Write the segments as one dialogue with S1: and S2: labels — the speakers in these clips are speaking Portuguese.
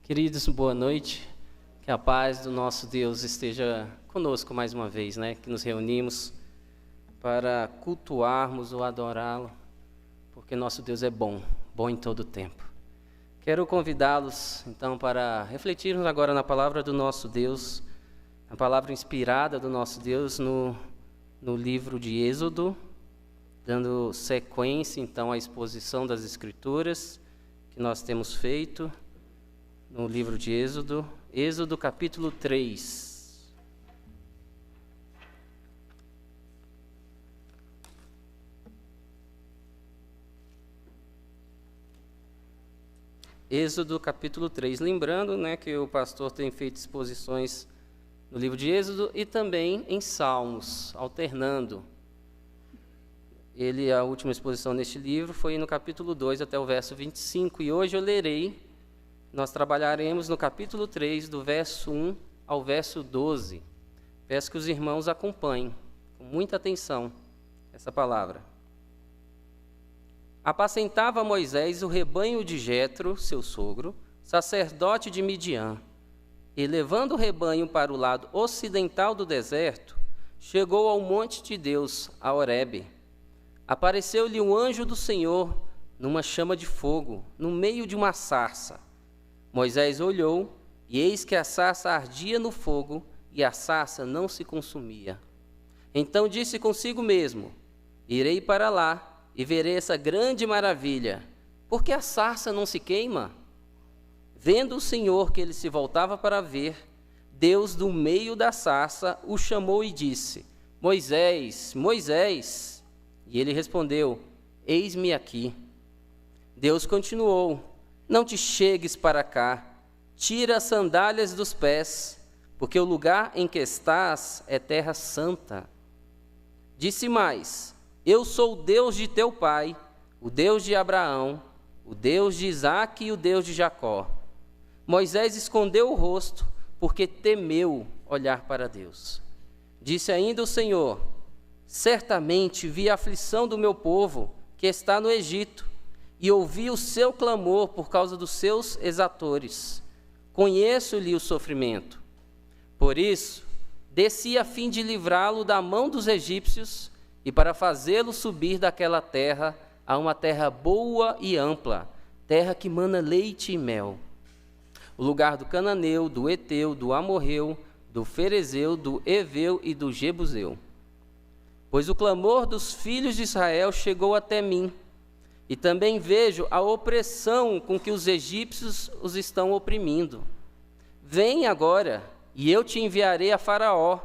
S1: Queridos, boa noite. Que a paz do nosso Deus esteja conosco mais uma vez, que nos reunimos para cultuarmos ou adorá-lo, porque nosso Deus é bom, bom em todo o tempo. Quero convidá-los, então, para refletirmos agora na palavra do nosso Deus, a palavra inspirada do nosso Deus no livro de Êxodo, dando sequência, então, à exposição das Escrituras que nós temos feito no livro de Êxodo, Êxodo capítulo 3. Êxodo capítulo 3. Lembrando, que o pastor tem feito exposições no livro de Êxodo e também em Salmos, alternando. A última exposição neste livro foi no capítulo 2 até o verso 25, e hoje eu lerei. Nós trabalharemos no capítulo 3, do verso 1 ao verso 12. Peço que os irmãos acompanhem com muita atenção essa palavra. Apacentava Moisés o rebanho de Jetro, seu sogro, sacerdote de Midian, e levando o rebanho para o lado ocidental do deserto, chegou ao monte de Deus, a Horebe. Apareceu-lhe um anjo do Senhor numa chama de fogo, no meio de uma sarça. Moisés olhou, e eis que a sarça ardia no fogo, e a sarça não se consumia. Então disse consigo mesmo: irei para lá, e verei essa grande maravilha, porque a sarça não se queima. Vendo o Senhor que ele se voltava para ver, Deus do meio da sarça o chamou e disse: Moisés, Moisés. E ele respondeu: eis-me aqui. Deus continuou: não te chegues para cá, tira as sandálias dos pés, porque o lugar em que estás é terra santa. Disse mais: eu sou o Deus de teu pai, o Deus de Abraão, o Deus de Isaque e o Deus de Jacó. Moisés escondeu o rosto, porque temeu olhar para Deus. Disse ainda o Senhor: certamente vi a aflição do meu povo, que está no Egito, e ouvi o seu clamor por causa dos seus exatores. Conheço-lhe o sofrimento. Por isso, desci a fim de livrá-lo da mão dos egípcios e para fazê-lo subir daquela terra a uma terra boa e ampla, terra que mana leite e mel. O lugar do cananeu, do Eteu, do Amorreu, do Ferezeu, do Eveu e do Jebuseu. Pois o clamor dos filhos de Israel chegou até mim, e também vejo a opressão com que os egípcios os estão oprimindo. Vem agora, e eu te enviarei a Faraó,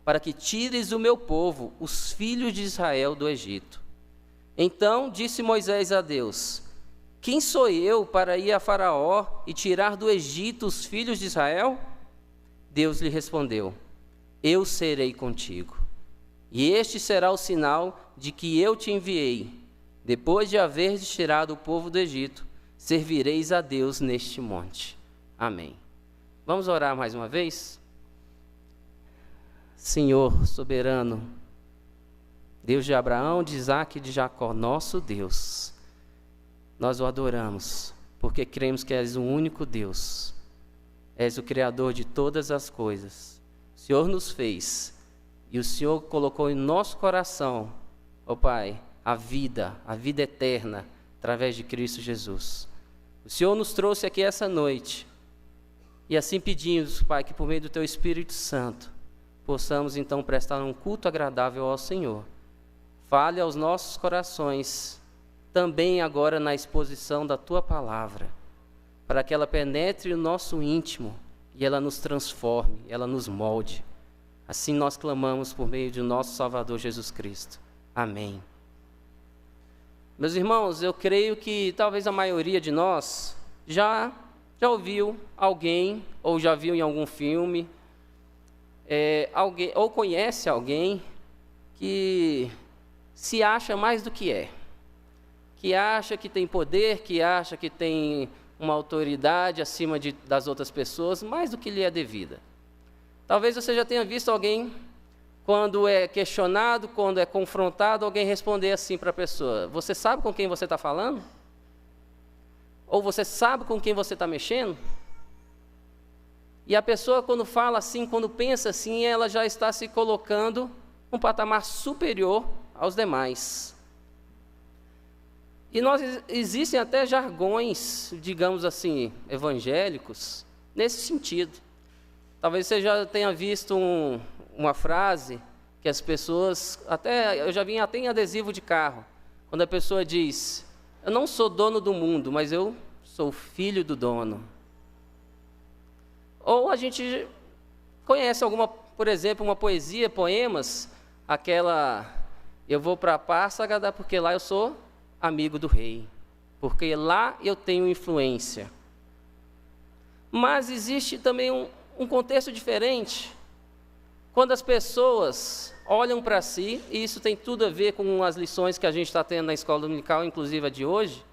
S1: para que tires o meu povo, os filhos de Israel, do Egito. Então disse Moisés a Deus: quem sou eu para ir a Faraó e tirar do Egito os filhos de Israel? Deus lhe respondeu: eu serei contigo, e este será o sinal de que eu te enviei. Depois de haveres tirado o povo do Egito, servireis a Deus neste monte. Amém. Vamos orar mais uma vez? Senhor soberano, Deus de Abraão, de Isaque e de Jacó, nosso Deus, nós o adoramos, porque cremos que és o único Deus, és o Criador de todas as coisas. O Senhor nos fez, e o Senhor colocou em nosso coração, ó Pai, a vida eterna, através de Cristo Jesus. O Senhor nos trouxe aqui essa noite, e assim pedimos, Pai, que por meio do Teu Espírito Santo, possamos então prestar um culto agradável ao Senhor. Fale aos nossos corações, também agora na exposição da Tua Palavra, para que ela penetre o nosso íntimo, e ela nos transforme, ela nos molde. Assim nós clamamos por meio de nosso Salvador Jesus Cristo. Amém. Meus irmãos, eu creio que talvez a maioria de nós já ouviu alguém, ou já viu em algum filme, alguém, ou conhece alguém que se acha mais do que é, que acha que tem poder, que acha que tem uma autoridade acima das outras pessoas, mais do que lhe é devida. Talvez você já tenha visto alguém, quando é questionado, quando é confrontado, alguém responder assim para a pessoa: você sabe com quem você está falando? Ou você sabe com quem você está mexendo? E a pessoa, quando fala assim, quando pensa assim, ela já está se colocando um patamar superior aos demais. E existem até jargões, digamos assim, evangélicos, nesse sentido. Talvez você já tenha visto uma frase que as pessoas, eu já vi até em adesivo de carro, quando a pessoa diz: eu não sou dono do mundo, mas eu sou filho do dono. Ou a gente conhece por exemplo, uma poesia, poemas, aquela: eu vou para Pársagada porque lá eu sou amigo do rei, porque lá eu tenho influência. Mas existe também um contexto diferente, quando as pessoas olham para si, e isso tem tudo a ver com as lições que a gente está tendo na escola dominical, inclusive a de hoje.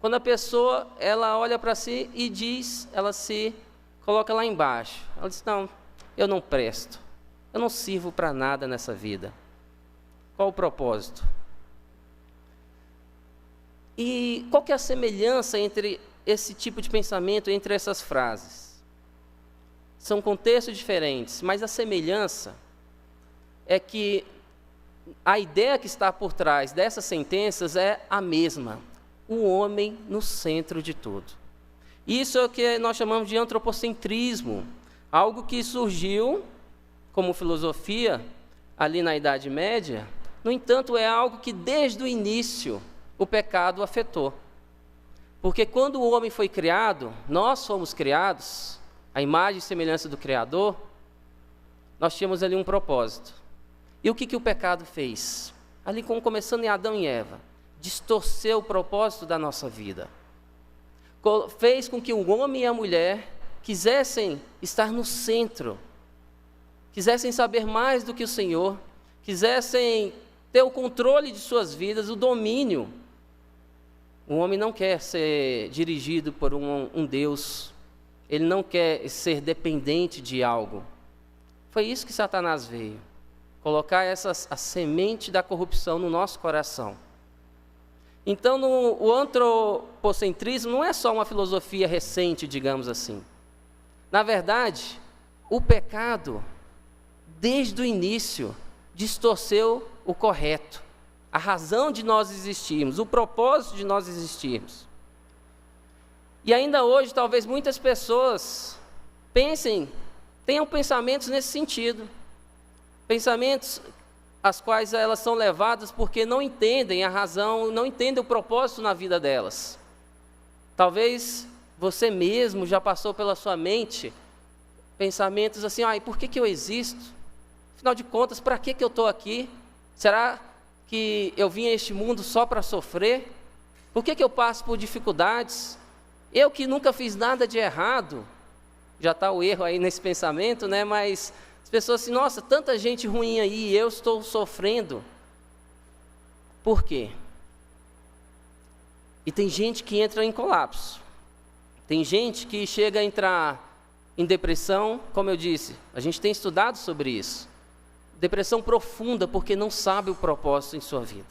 S1: Quando a pessoa, ela olha para si e diz, ela se coloca lá embaixo, ela diz: não, eu não presto, eu não sirvo para nada nessa vida. Qual o propósito? E qual que é a semelhança entre esse tipo de pensamento, entre essas frases? São contextos diferentes, mas a semelhança é que a ideia que está por trás dessas sentenças é a mesma: o homem no centro de tudo. Isso é o que nós chamamos de antropocentrismo, algo que surgiu como filosofia ali na Idade Média. No entanto, é algo que desde o início o pecado afetou. Porque quando o homem foi criado, nós fomos criados, a imagem e semelhança do Criador, nós tínhamos ali um propósito. E o que o pecado fez? Ali começando em Adão e Eva, distorceu o propósito da nossa vida. Fez com que o homem e a mulher quisessem estar no centro, quisessem saber mais do que o Senhor, quisessem ter o controle de suas vidas, o domínio. O homem não quer ser dirigido por um Deus, ele não quer ser dependente de algo. Foi isso que Satanás veio, colocar a semente da corrupção no nosso coração. Então, o antropocentrismo não é só uma filosofia recente, digamos assim. Na verdade, o pecado, desde o início, distorceu o correto, a razão de nós existirmos, o propósito de nós existirmos. E ainda hoje, talvez muitas pessoas tenham pensamentos nesse sentido, pensamentos as quais elas são levadas porque não entendem a razão, não entendem o propósito na vida delas. Talvez você mesmo já passou pela sua mente pensamentos assim: e por que eu existo? Afinal de contas, para que eu estou aqui? Será que eu vim a este mundo só para sofrer? Por que eu passo por dificuldades? Eu que nunca fiz nada de errado. Já está o erro aí nesse pensamento, né? Mas as pessoas assim: nossa, tanta gente ruim aí, e eu estou sofrendo. Por quê? E tem gente que entra em colapso. Tem gente que chega a entrar em depressão, como eu disse, a gente tem estudado sobre isso. Depressão profunda, porque não sabe o propósito em sua vida.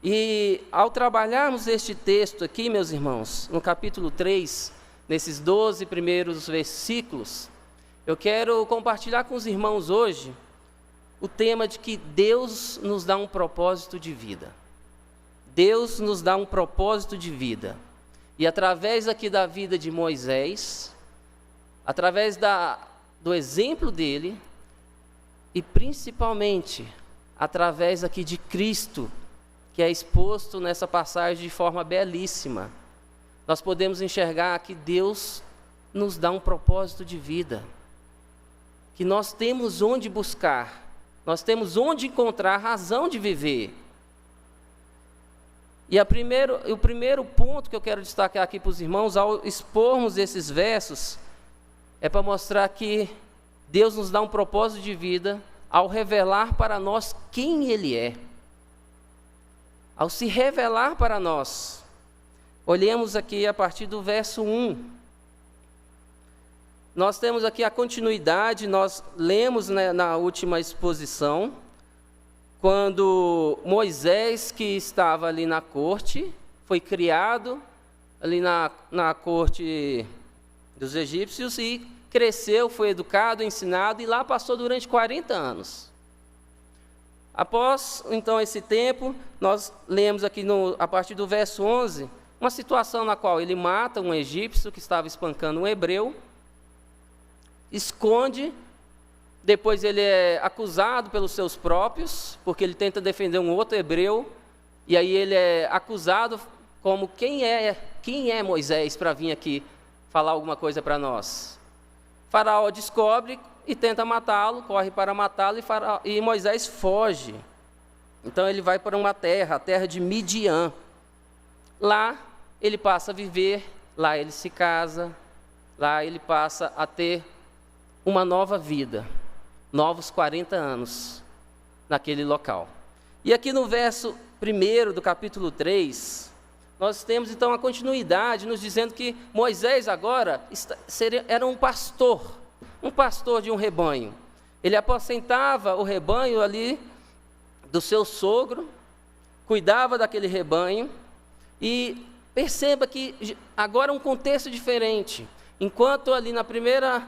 S1: E ao trabalharmos este texto aqui, meus irmãos, no capítulo 3, nesses 12 primeiros versículos, eu quero compartilhar com os irmãos hoje o tema de que Deus nos dá um propósito de vida. Deus nos dá um propósito de vida. E através aqui da vida de Moisés, através do exemplo dele, e principalmente através aqui de Cristo, que é exposto nessa passagem de forma belíssima, nós podemos enxergar que Deus nos dá um propósito de vida, que nós temos onde buscar, nós temos onde encontrar a razão de viver. E o primeiro ponto que eu quero destacar aqui para os irmãos, ao expormos esses versos, é para mostrar que Deus nos dá um propósito de vida ao revelar para nós quem Ele é. Ao se revelar para nós. Olhemos aqui a partir do verso 1. Nós temos aqui a continuidade, nós lemos, né, na última exposição, quando Moisés, que estava ali na corte, foi criado ali na corte dos egípcios e cresceu, foi educado, ensinado e lá passou durante 40 anos. Após, então, esse tempo, nós lemos aqui a partir do verso 11, uma situação na qual ele mata um egípcio que estava espancando um hebreu, esconde, depois ele é acusado pelos seus próprios, porque ele tenta defender um outro hebreu, e aí ele é acusado como quem é Moisés para vir aqui falar alguma coisa para nós. Faraó descobre e tenta matá-lo, corre para matá-lo e Moisés foge. Então ele vai para uma terra, a terra de Midian. Lá ele passa a viver, lá ele se casa, lá ele passa a ter uma nova vida, novos 40 anos naquele local. E aqui no verso 1 do capítulo 3, nós temos então a continuidade, nos dizendo que Moisés agora era um pastor de um rebanho. Ele apacentava o rebanho ali do seu sogro, cuidava daquele rebanho, e perceba que agora é um contexto diferente. Enquanto ali na primeira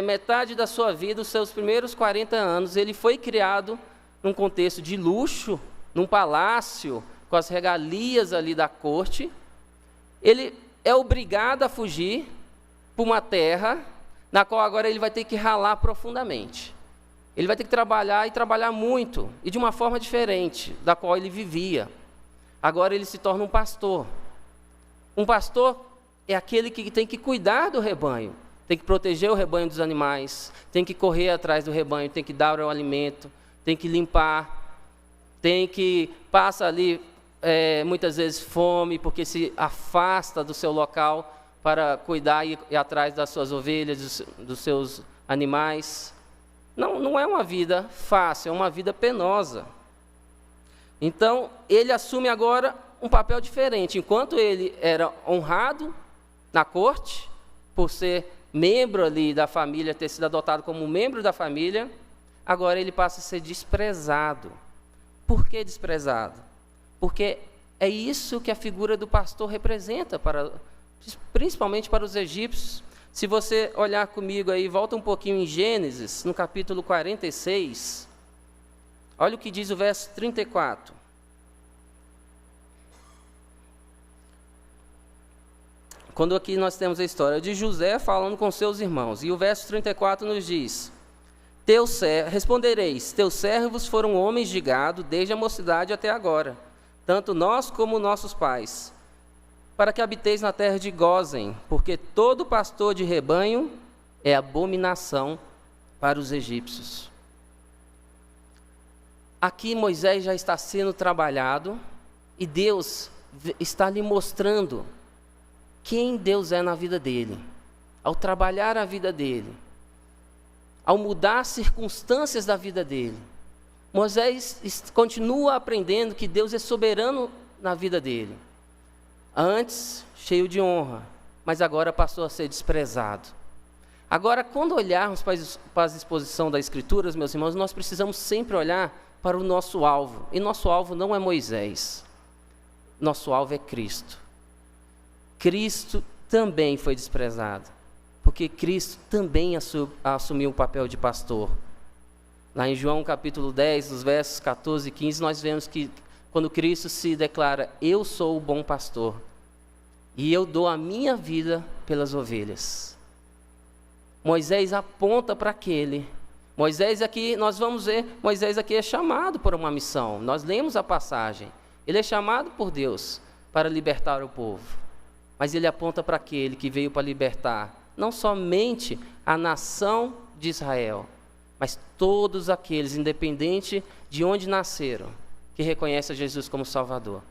S1: metade da sua vida, os seus primeiros 40 anos, ele foi criado num contexto de luxo, num palácio, com as regalias ali da corte. Ele é obrigado a fugir para uma terra na qual agora ele vai ter que ralar profundamente. Ele vai ter que trabalhar e trabalhar muito, e de uma forma diferente da qual ele vivia. Agora ele se torna um pastor. Um pastor é aquele que tem que cuidar do rebanho, tem que proteger o rebanho dos animais, tem que correr atrás do rebanho, tem que dar o alimento, tem que limpar, tem que passar ali muitas vezes fome, porque se afasta do seu local para cuidar e ir atrás das suas ovelhas, dos seus animais. Não é uma vida fácil, é uma vida penosa. Então, ele assume agora um papel diferente. Enquanto ele era honrado na corte, por ser membro ali da família, ter sido adotado como membro da família, agora ele passa a ser desprezado. Por que desprezado? Porque é isso que a figura do pastor representa, principalmente para os egípcios. Se você olhar comigo aí, volta um pouquinho em Gênesis, no capítulo 46, olha o que diz o verso 34. Quando aqui nós temos a história de José falando com seus irmãos, e o verso 34 nos diz: respondereis, teus servos foram homens de gado desde a mocidade até agora, tanto nós como nossos pais, para que habiteis na terra de Gósen, porque todo pastor de rebanho é abominação para os egípcios. Aqui Moisés já está sendo trabalhado, e Deus está lhe mostrando quem Deus é na vida dele, ao trabalhar a vida dele, ao mudar as circunstâncias da vida dele. Moisés continua aprendendo que Deus é soberano na vida dele. Antes, cheio de honra, mas agora passou a ser desprezado. Agora, quando olharmos para a exposição das Escrituras, meus irmãos, nós precisamos sempre olhar para o nosso alvo. E nosso alvo não é Moisés. Nosso alvo é Cristo. Cristo também foi desprezado, porque Cristo também assumiu o papel de pastor. Lá em João capítulo 10, nos versos 14 e 15, nós vemos que quando Cristo se declara: eu sou o bom pastor, e eu dou a minha vida pelas ovelhas. Moisés aponta para aquele. Moisés aqui, nós vamos ver, Moisés aqui é chamado por uma missão. Nós lemos a passagem. Ele é chamado por Deus para libertar o povo. Mas ele aponta para aquele que veio para libertar não somente a nação de Israel, mas todos aqueles, independente de onde nasceram, que reconhecem a Jesus como Salvador.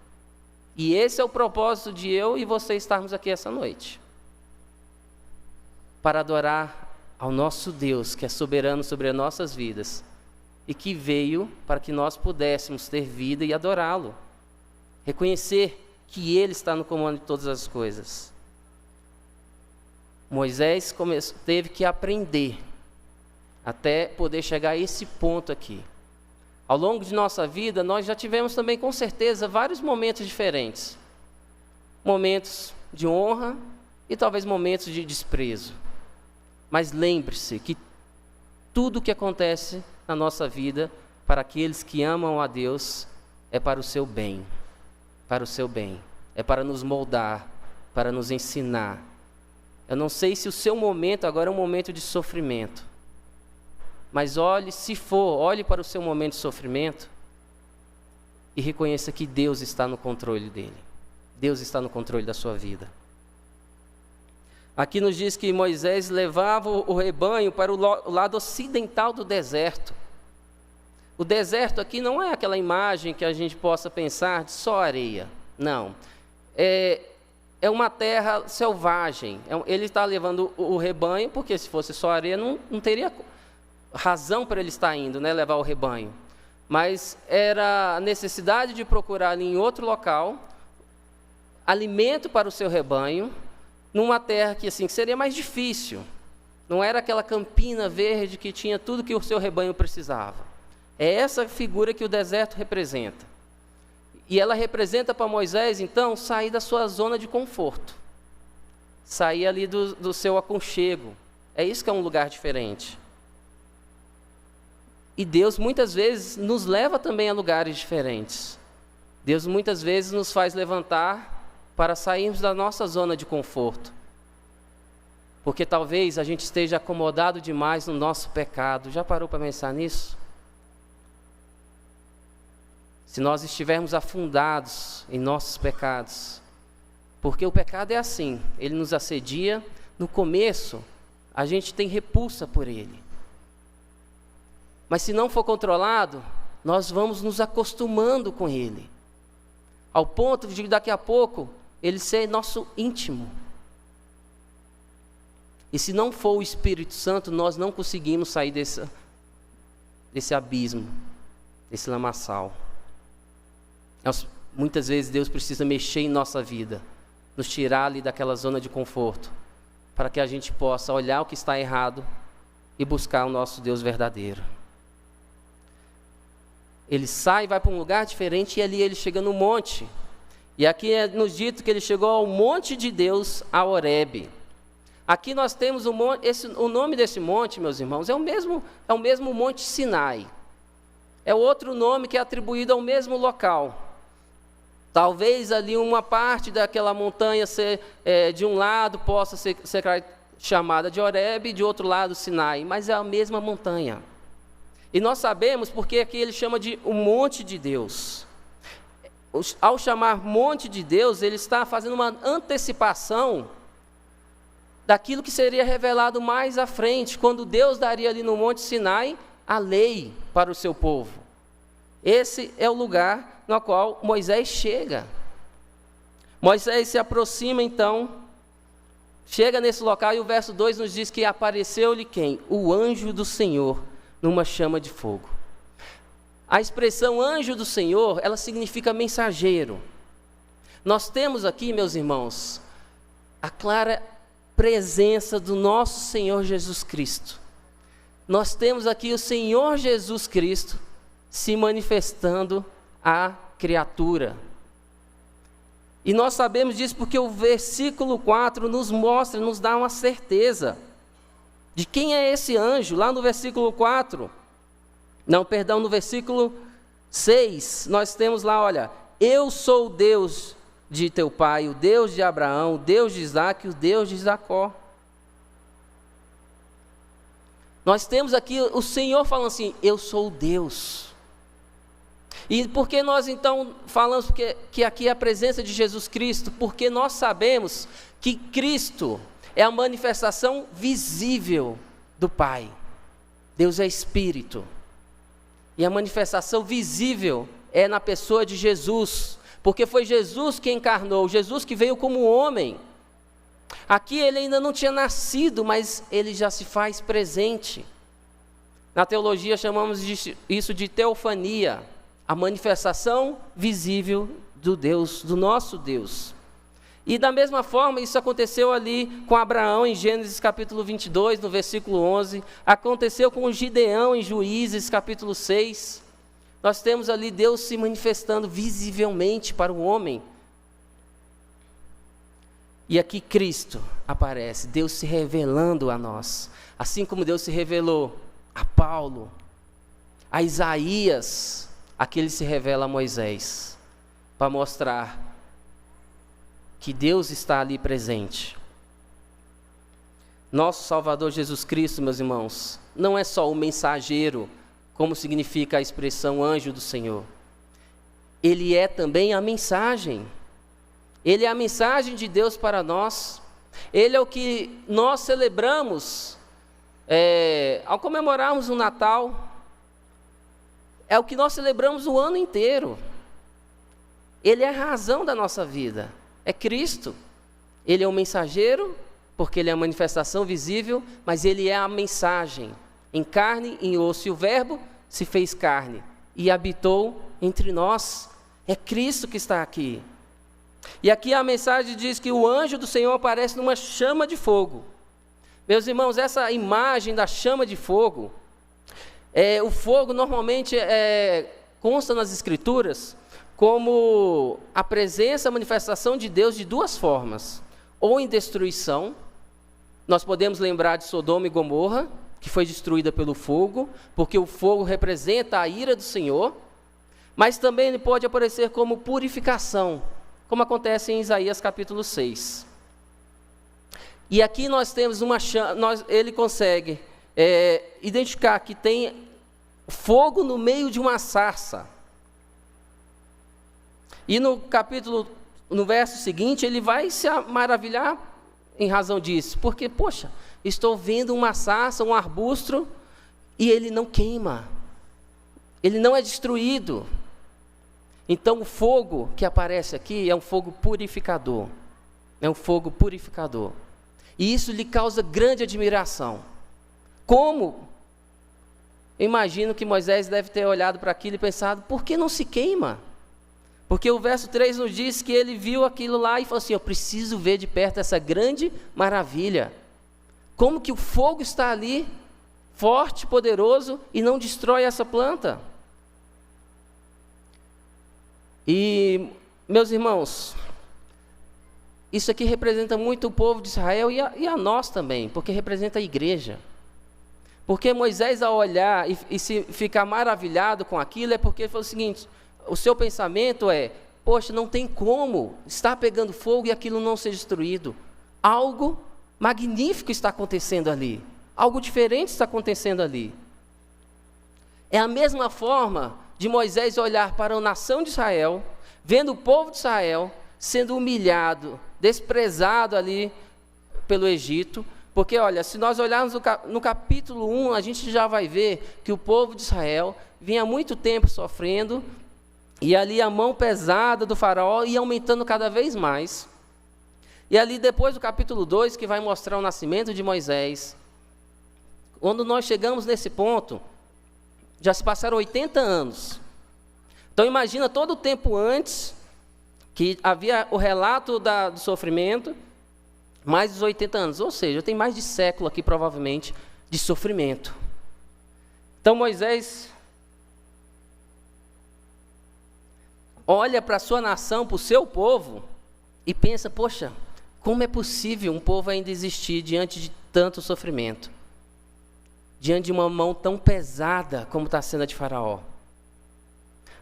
S1: E esse é o propósito de eu e você estarmos aqui essa noite, para adorar ao nosso Deus, que é soberano sobre as nossas vidas, e que veio para que nós pudéssemos ter vida e adorá-lo, reconhecer que Ele está no comando de todas as coisas. Moisés teve que aprender até poder chegar a esse ponto aqui. Ao longo de nossa vida, nós já tivemos também, com certeza, vários momentos diferentes. Momentos de honra, e talvez momentos de desprezo. Mas lembre-se que tudo o que acontece na nossa vida, para aqueles que amam a Deus, é para o seu bem. Para o seu bem. É para nos moldar, para nos ensinar. Eu não sei se o seu momento agora é um momento de sofrimento. Mas olhe para o seu momento de sofrimento e reconheça que Deus está no controle dele. Deus está no controle da sua vida. Aqui nos diz que Moisés levava o rebanho para o lado ocidental do deserto. O deserto aqui não é aquela imagem que a gente possa pensar de só areia. Não. É uma terra selvagem. Ele está levando o rebanho, porque se fosse só areia, não teria razão para ele estar indo, né, levar o rebanho. Mas era a necessidade de procurar em outro local alimento para o seu rebanho, numa terra que assim seria mais difícil. Não era aquela campina verde que tinha tudo que o seu rebanho precisava. É essa figura que o deserto representa. E ela representa para Moisés, então, sair da sua zona de conforto. Sair ali do seu aconchego. É isso que é um lugar diferente. E Deus muitas vezes nos leva também a lugares diferentes. Deus muitas vezes nos faz levantar para sairmos da nossa zona de conforto. Porque talvez a gente esteja acomodado demais no nosso pecado. Já parou para pensar nisso? Se nós estivermos afundados em nossos pecados, porque o pecado é assim, ele nos assedia, no começo a gente tem repulsa por ele. Mas se não for controlado, nós vamos nos acostumando com ele, ao ponto de daqui a pouco ele ser nosso íntimo. E se não for o Espírito Santo, nós não conseguimos sair desse abismo, desse lamaçal. Muitas vezes Deus precisa mexer em nossa vida, nos tirar ali daquela zona de conforto, para que a gente possa olhar o que está errado e buscar o nosso Deus verdadeiro. Ele sai, vai para um lugar diferente e ali ele chega no monte. E aqui é nos dito que ele chegou ao monte de Deus, a Horebe. Aqui nós temos o nome desse monte, meus irmãos, é o mesmo Monte Sinai. É outro nome que é atribuído ao mesmo local. Talvez ali uma parte daquela montanha de um lado possa ser chamada de Horebe, de outro lado Sinai, mas é a mesma montanha. E nós sabemos porque aqui ele chama de o monte de Deus. Ao chamar monte de Deus, ele está fazendo uma antecipação daquilo que seria revelado mais à frente, quando Deus daria ali no monte Sinai a lei para o seu povo. Esse é o lugar no qual Moisés chega. Moisés se aproxima então, chega nesse local e o verso 2 nos diz que apareceu-lhe quem? O anjo do Senhor, numa chama de fogo. A expressão anjo do Senhor, ela significa mensageiro. Nós temos aqui, meus irmãos, a clara presença do nosso Senhor Jesus Cristo. Nós temos aqui o Senhor Jesus Cristo se manifestando à criatura. E nós sabemos disso porque o versículo 4 nos mostra, nos dá uma certeza de quem é esse anjo. Lá no versículo 4, no versículo 6, nós temos lá, olha, eu sou o Deus de teu pai, o Deus de Abraão, o Deus de Isaque, o Deus de Jacó. Nós temos aqui o Senhor falando assim, eu sou o Deus. E por que nós então falamos que aqui é a presença de Jesus Cristo? Porque nós sabemos que Cristo é a manifestação visível do Pai. Deus é Espírito. E a manifestação visível é na pessoa de Jesus. Porque foi Jesus que encarnou, Jesus que veio como homem. Aqui ele ainda não tinha nascido, mas ele já se faz presente. Na teologia chamamos isso de teofania, a manifestação visível do Deus, do nosso Deus. E da mesma forma, isso aconteceu ali com Abraão em Gênesis capítulo 22, no versículo 11. Aconteceu com Gideão em Juízes capítulo 6. Nós temos ali Deus se manifestando visivelmente para o homem. E aqui Cristo aparece, Deus se revelando a nós. Assim como Deus se revelou a Paulo, a Isaías, aqui ele se revela a Moisés, para mostrar que Deus está ali presente. Nosso Salvador Jesus Cristo, meus irmãos, não é só o mensageiro, como significa a expressão anjo do Senhor. Ele é também a mensagem. Ele é a mensagem de Deus para nós. Ele é o que nós celebramos ao comemorarmos o Natal. É o que nós celebramos o ano inteiro. Ele é a razão da nossa vida. É Cristo. Ele é o mensageiro, porque ele é a manifestação visível, mas ele é a mensagem. Em carne, em osso, e o verbo se fez carne e habitou entre nós. É Cristo que está aqui. E aqui a mensagem diz que o anjo do Senhor aparece numa chama de fogo. Meus irmãos, essa imagem da chama de fogo, o fogo normalmente consta nas Escrituras como a presença, a manifestação de Deus de duas formas. Ou em destruição, nós podemos lembrar de Sodoma e Gomorra, que foi destruída pelo fogo, porque o fogo representa a ira do Senhor, mas também ele pode aparecer como purificação, como acontece em Isaías capítulo 6. E aqui nós temos uma chama, ele consegue identificar que tem fogo no meio de uma sarça. E no verso seguinte, ele vai se maravilhar em razão disso, porque, poxa, estou vendo uma sarça, um arbusto, e ele não queima, ele não é destruído. Então o fogo que aparece aqui é um fogo purificador, e isso lhe causa grande admiração. Como? Eu imagino que Moisés deve ter olhado para aquilo e pensado, por que não se queima? Porque o verso 3 nos diz que ele viu aquilo lá e falou assim, eu preciso ver de perto essa grande maravilha. Como que o fogo está ali, forte, poderoso, e não destrói essa planta? E, meus irmãos, isso aqui representa muito o povo de Israel e a nós também, porque representa a igreja. Porque Moisés, ao olhar e se ficar maravilhado com aquilo, é porque ele falou o seguinte, o seu pensamento é, poxa, não tem como estar pegando fogo e aquilo não ser destruído. Algo magnífico está acontecendo ali. Algo diferente está acontecendo ali. É a mesma forma de Moisés olhar para a nação de Israel, vendo o povo de Israel sendo humilhado, desprezado ali pelo Egito. Porque, olha, se nós olharmos no capítulo 1, a gente já vai ver que o povo de Israel vinha há muito tempo sofrendo, e ali a mão pesada do faraó ia aumentando cada vez mais. E ali depois do capítulo 2, que vai mostrar o nascimento de Moisés, quando nós chegamos nesse ponto, já se passaram 80 anos. Então imagina todo o tempo antes, que havia o relato do sofrimento, mais dos 80 anos, ou seja, tem mais de século aqui provavelmente de sofrimento. Então Moisés olha para a sua nação, para o seu povo, e pensa, poxa, como é possível um povo ainda existir diante de tanto sofrimento? Diante de uma mão tão pesada como está sendo a de Faraó?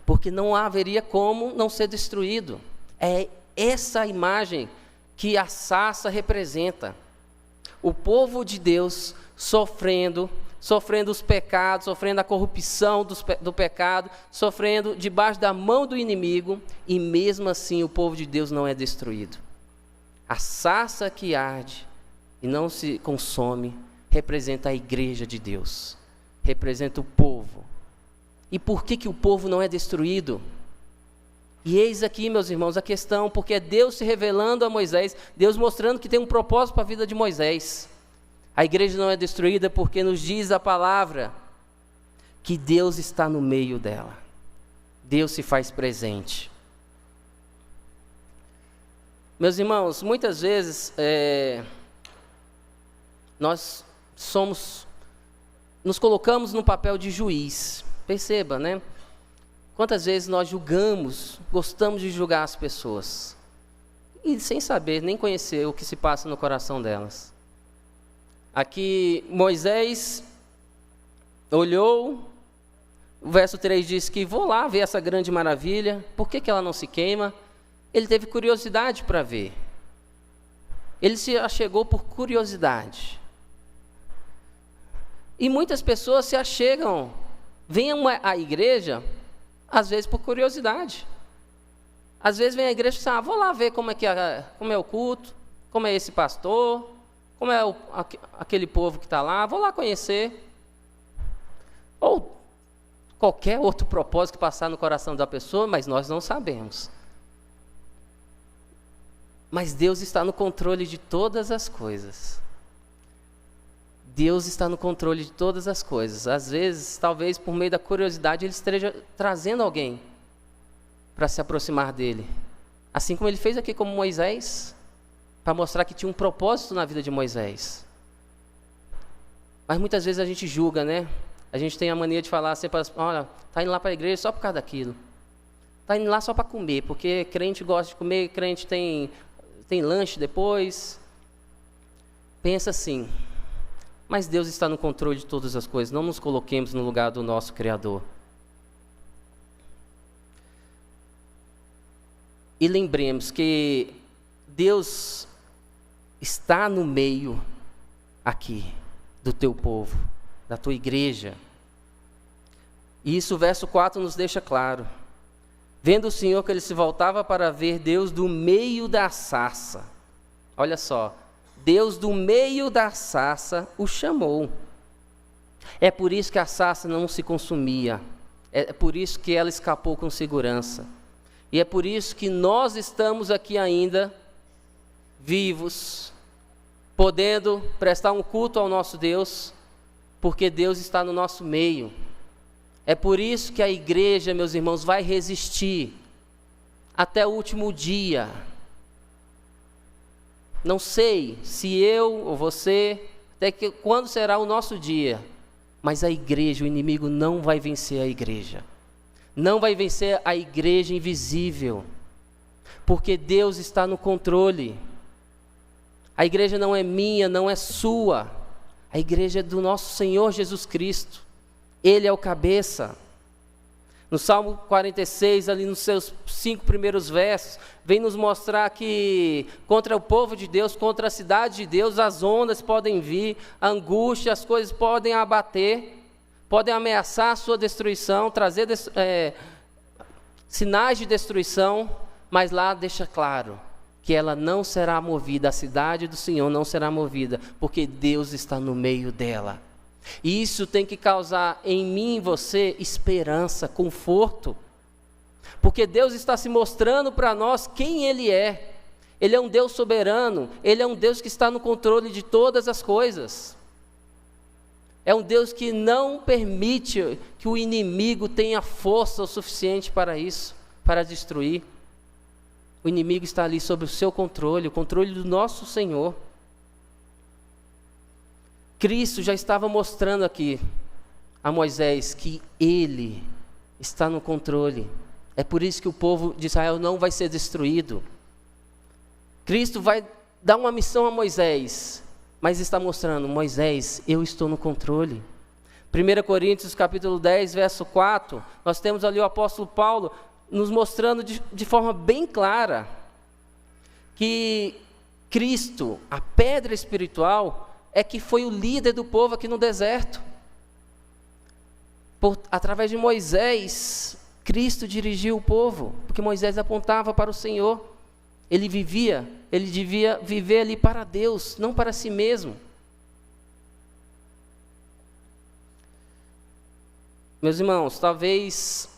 S1: Porque não haveria como não ser destruído. É essa imagem que a sarça representa. O povo de Deus sofrendo os pecados, sofrendo a corrupção do pecado, sofrendo debaixo da mão do inimigo, e mesmo assim o povo de Deus não é destruído. A sarça que arde e não se consome representa a igreja de Deus, representa o povo. E por que o povo não é destruído? E eis aqui, meus irmãos, a questão, porque é Deus se revelando a Moisés, Deus mostrando que tem um propósito para a vida de Moisés. A igreja não é destruída porque nos diz a palavra que Deus está no meio dela. Deus se faz presente. Meus irmãos, muitas vezes nós nos colocamos no papel de juiz. Perceba, né? Quantas vezes nós julgamos, gostamos de julgar as pessoas. e sem saber, nem conhecer o que se passa no coração delas. Aqui Moisés olhou, o verso 3 diz que vou lá ver essa grande maravilha, por que ela não se queima? Ele teve curiosidade para ver. Ele se achegou por curiosidade. E muitas pessoas se achegam, vêm à igreja, às vezes por curiosidade. Às vezes vem à igreja e diz, vou lá ver como é o culto, como é esse pastor, como é aquele povo que está lá, vou lá conhecer. Ou qualquer outro propósito que passar no coração da pessoa, mas nós não sabemos. Mas Deus está no controle de todas as coisas. Deus está no controle de todas as coisas. Às vezes, talvez por meio da curiosidade, Ele esteja trazendo alguém para se aproximar dEle. Assim como Ele fez aqui com Moisés, para mostrar que tinha um propósito na vida de Moisés. Mas muitas vezes a gente julga, né? A gente tem a mania de falar sempre, olha, está indo lá para a igreja só por causa daquilo. Está indo lá só para comer, porque crente gosta de comer, crente tem lanche depois. Pensa assim, mas Deus está no controle de todas as coisas, não nos coloquemos no lugar do nosso Criador. E lembremos que Deus está no meio aqui do teu povo, da tua igreja. E isso o verso 4 nos deixa claro. Vendo o Senhor que ele se voltava para ver Deus do meio da sarça. Olha só, Deus do meio da sarça o chamou. É por isso que a sarça não se consumia. É por isso que ela escapou com segurança. E é por isso que nós estamos aqui ainda, vivos, podendo prestar um culto ao nosso Deus, porque Deus está no nosso meio. É por isso que a igreja, meus irmãos, vai resistir até o último dia. Não sei se eu ou você, até que quando será o nosso dia, mas a igreja, o inimigo não vai vencer a igreja. Não vai vencer a igreja invisível, porque Deus está no controle. A igreja não é minha, não é sua. A igreja é do nosso Senhor Jesus Cristo. Ele é o cabeça. No Salmo 46, ali nos seus 5 primeiros versos, vem nos mostrar que contra o povo de Deus, contra a cidade de Deus, as ondas podem vir, a angústia, as coisas podem abater, podem ameaçar a sua destruição, trazer sinais de destruição, mas lá deixa claro que ela não será movida, a cidade do Senhor não será movida, porque Deus está no meio dela. E isso tem que causar em mim e você esperança, conforto, porque Deus está se mostrando para nós quem Ele é. Ele é um Deus soberano, Ele é um Deus que está no controle de todas as coisas. É um Deus que não permite que o inimigo tenha força o suficiente para isso, para destruir. O inimigo está ali sob o seu controle, o controle do nosso Senhor. Cristo já estava mostrando aqui a Moisés que Ele está no controle. É por isso que o povo de Israel não vai ser destruído. Cristo vai dar uma missão a Moisés, mas está mostrando, Moisés, eu estou no controle. 1 Coríntios capítulo 10, verso 4, nós temos ali o apóstolo Paulo nos mostrando de forma bem clara que Cristo, a pedra espiritual, é que foi o líder do povo aqui no deserto. Através de Moisés, Cristo dirigiu o povo, porque Moisés apontava para o Senhor. Ele devia viver ali para Deus, não para si mesmo. Meus irmãos, talvez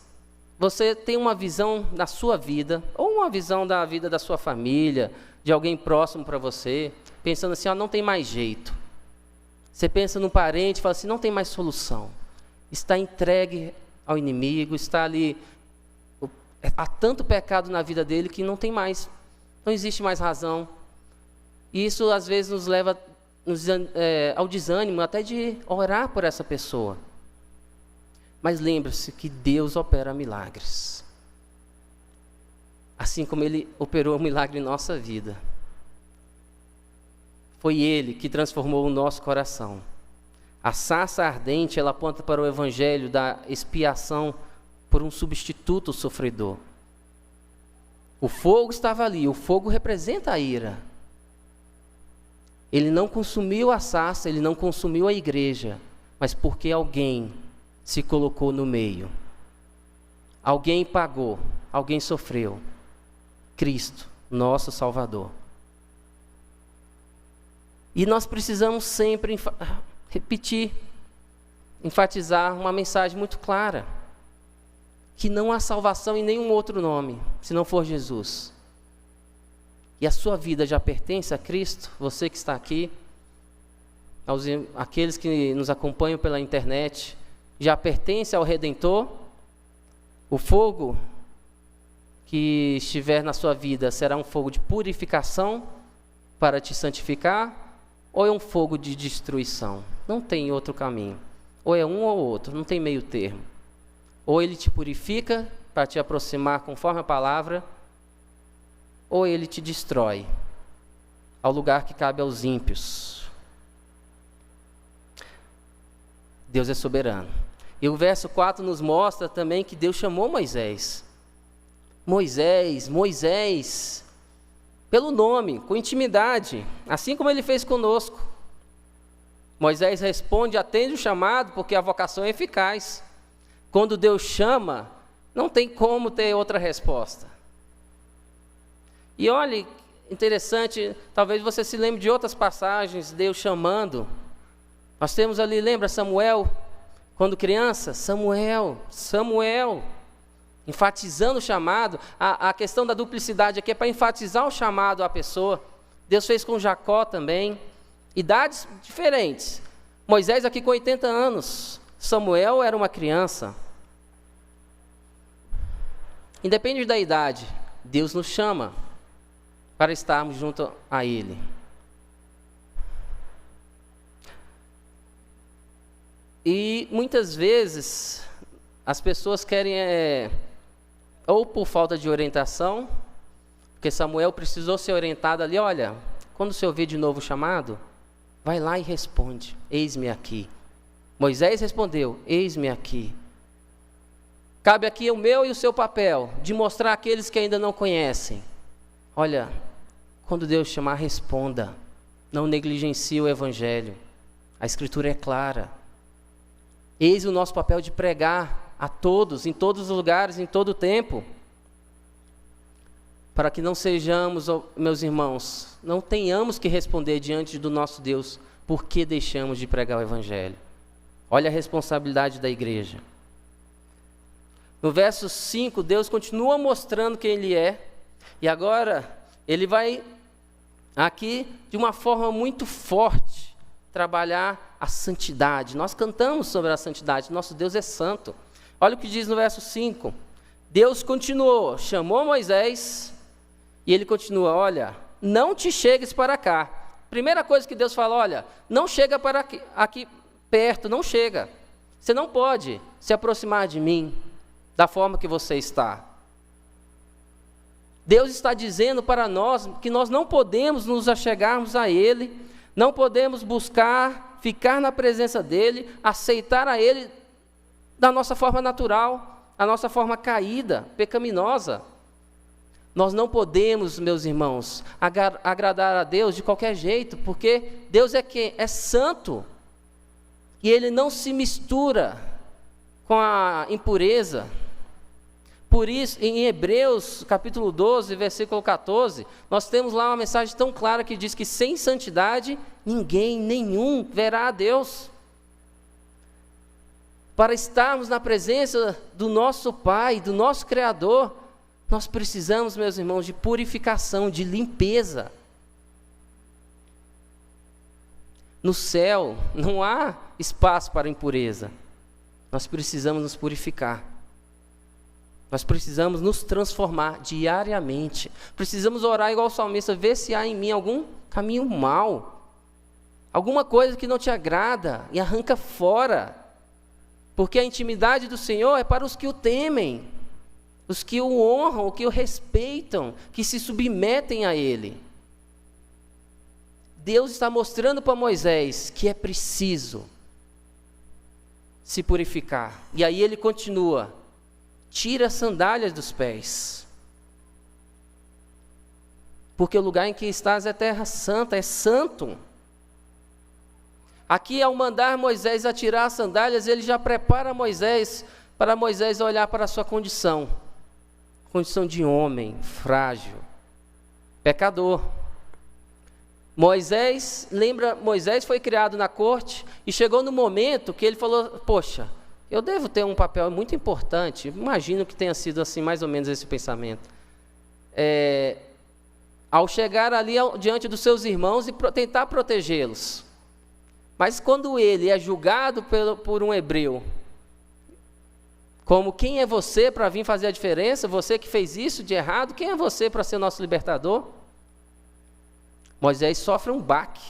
S1: você tenha uma visão da sua vida, ou uma visão da vida da sua família, de alguém próximo para você, pensando assim, não tem mais jeito. Você pensa num parente e fala assim, não tem mais solução. Está entregue ao inimigo, está ali, há tanto pecado na vida dele que não tem mais, não existe mais razão. E isso às vezes nos leva ao desânimo, até de orar por essa pessoa. Mas lembre-se que Deus opera milagres. assim como Ele operou um milagre em nossa vida. Foi Ele que transformou o nosso coração. A sarça ardente, ela aponta para o evangelho da expiação por um substituto sofredor. O fogo estava ali, o fogo representa a ira. Ele não consumiu a sarça, ele não consumiu a igreja, mas porque alguém se colocou no meio. Alguém pagou, alguém sofreu. Cristo, nosso Salvador. E nós precisamos sempre repetir, enfatizar uma mensagem muito clara, que não há salvação em nenhum outro nome, se não for Jesus. E a sua vida já pertence a Cristo, você que está aqui, aqueles que nos acompanham pela internet, já pertence ao Redentor. O fogo que estiver na sua vida será um fogo de purificação para te santificar, ou é um fogo de destruição? Não tem outro caminho. Ou é um ou outro, não tem meio termo. Ou ele te purifica para te aproximar conforme a palavra, ou ele te destrói ao lugar que cabe aos ímpios. Deus é soberano. E o verso 4 nos mostra também que Deus chamou Moisés. Moisés, pelo nome, com intimidade, assim como ele fez conosco. Moisés responde, atende o chamado, porque a vocação é eficaz. Quando Deus chama, não tem como ter outra resposta. E olhe, interessante, talvez você se lembre de outras passagens, Deus chamando. Nós temos ali, lembra Samuel, quando criança? Samuel, enfatizando o chamado. A questão da duplicidade aqui é para enfatizar o chamado à pessoa. Deus fez com Jacó também, idades diferentes. Moisés aqui com 80 anos, Samuel era uma criança. Independente da idade, Deus nos chama para estarmos junto a Ele. E muitas vezes as pessoas querem, ou por falta de orientação, porque Samuel precisou ser orientado ali, olha, quando você ouvir de novo o chamado, vai lá e responde, eis-me aqui. Moisés respondeu, eis-me aqui. Cabe aqui o meu e o seu papel, de mostrar àqueles que ainda não conhecem. Olha, quando Deus chamar, responda. Não negligencie o evangelho. A Escritura é clara. Eis o nosso papel de pregar a todos, em todos os lugares, em todo o tempo. Para que não sejamos, meus irmãos, não tenhamos que responder diante do nosso Deus, por que deixamos de pregar o evangelho. Olha a responsabilidade da igreja. No verso 5, Deus continua mostrando quem Ele é. E agora, Ele vai aqui, de uma forma muito forte, trabalhar a santidade. Nós cantamos sobre a santidade. Nosso Deus é santo. Olha o que diz no verso 5. Deus continuou, chamou Moisés, e Ele continua, olha, não te chegues para cá. Primeira coisa que Deus fala, olha, não chega para aqui perto, não chega. Você não pode se aproximar de mim da forma que você está. Deus está dizendo para nós que nós não podemos nos achegarmos a Ele, não podemos buscar, ficar na presença dEle, aceitar a Ele da nossa forma natural, a nossa forma caída, pecaminosa. Nós não podemos, meus irmãos, agradar a Deus de qualquer jeito, porque Deus é quem? É santo. E Ele não se mistura com a impureza. Por isso, em Hebreus, capítulo 12, versículo 14, nós temos lá uma mensagem tão clara que diz que sem santidade, nenhum verá a Deus. Para estarmos na presença do nosso Pai, do nosso Criador, nós precisamos, meus irmãos, de purificação, de limpeza. No céu não há espaço para impureza. Nós precisamos nos purificar. Nós precisamos nos transformar diariamente. Precisamos orar igual o salmista, ver se há em mim algum caminho mau, alguma coisa que não te agrada, e arranca fora. Porque a intimidade do Senhor é para os que o temem. os que o honram, os que o respeitam, que se submetem a ele. Deus está mostrando para Moisés que é preciso se purificar. E aí ele continua: tira as sandálias dos pés, porque o lugar em que estás é terra santa, é santo. Aqui, ao mandar Moisés a tirar as sandálias, ele já prepara Moisés para Moisés olhar para a sua condição de homem frágil, pecador. Moisés foi criado na corte e chegou no momento que ele falou: poxa, eu devo ter um papel muito importante. Imagino que tenha sido assim, mais ou menos esse pensamento. Ao chegar ali diante dos seus irmãos e tentar protegê-los. Mas quando ele é julgado por um hebreu, como: quem é você para vir fazer a diferença? Você que fez isso de errado, quem é você para ser nosso libertador? Moisés sofre um baque,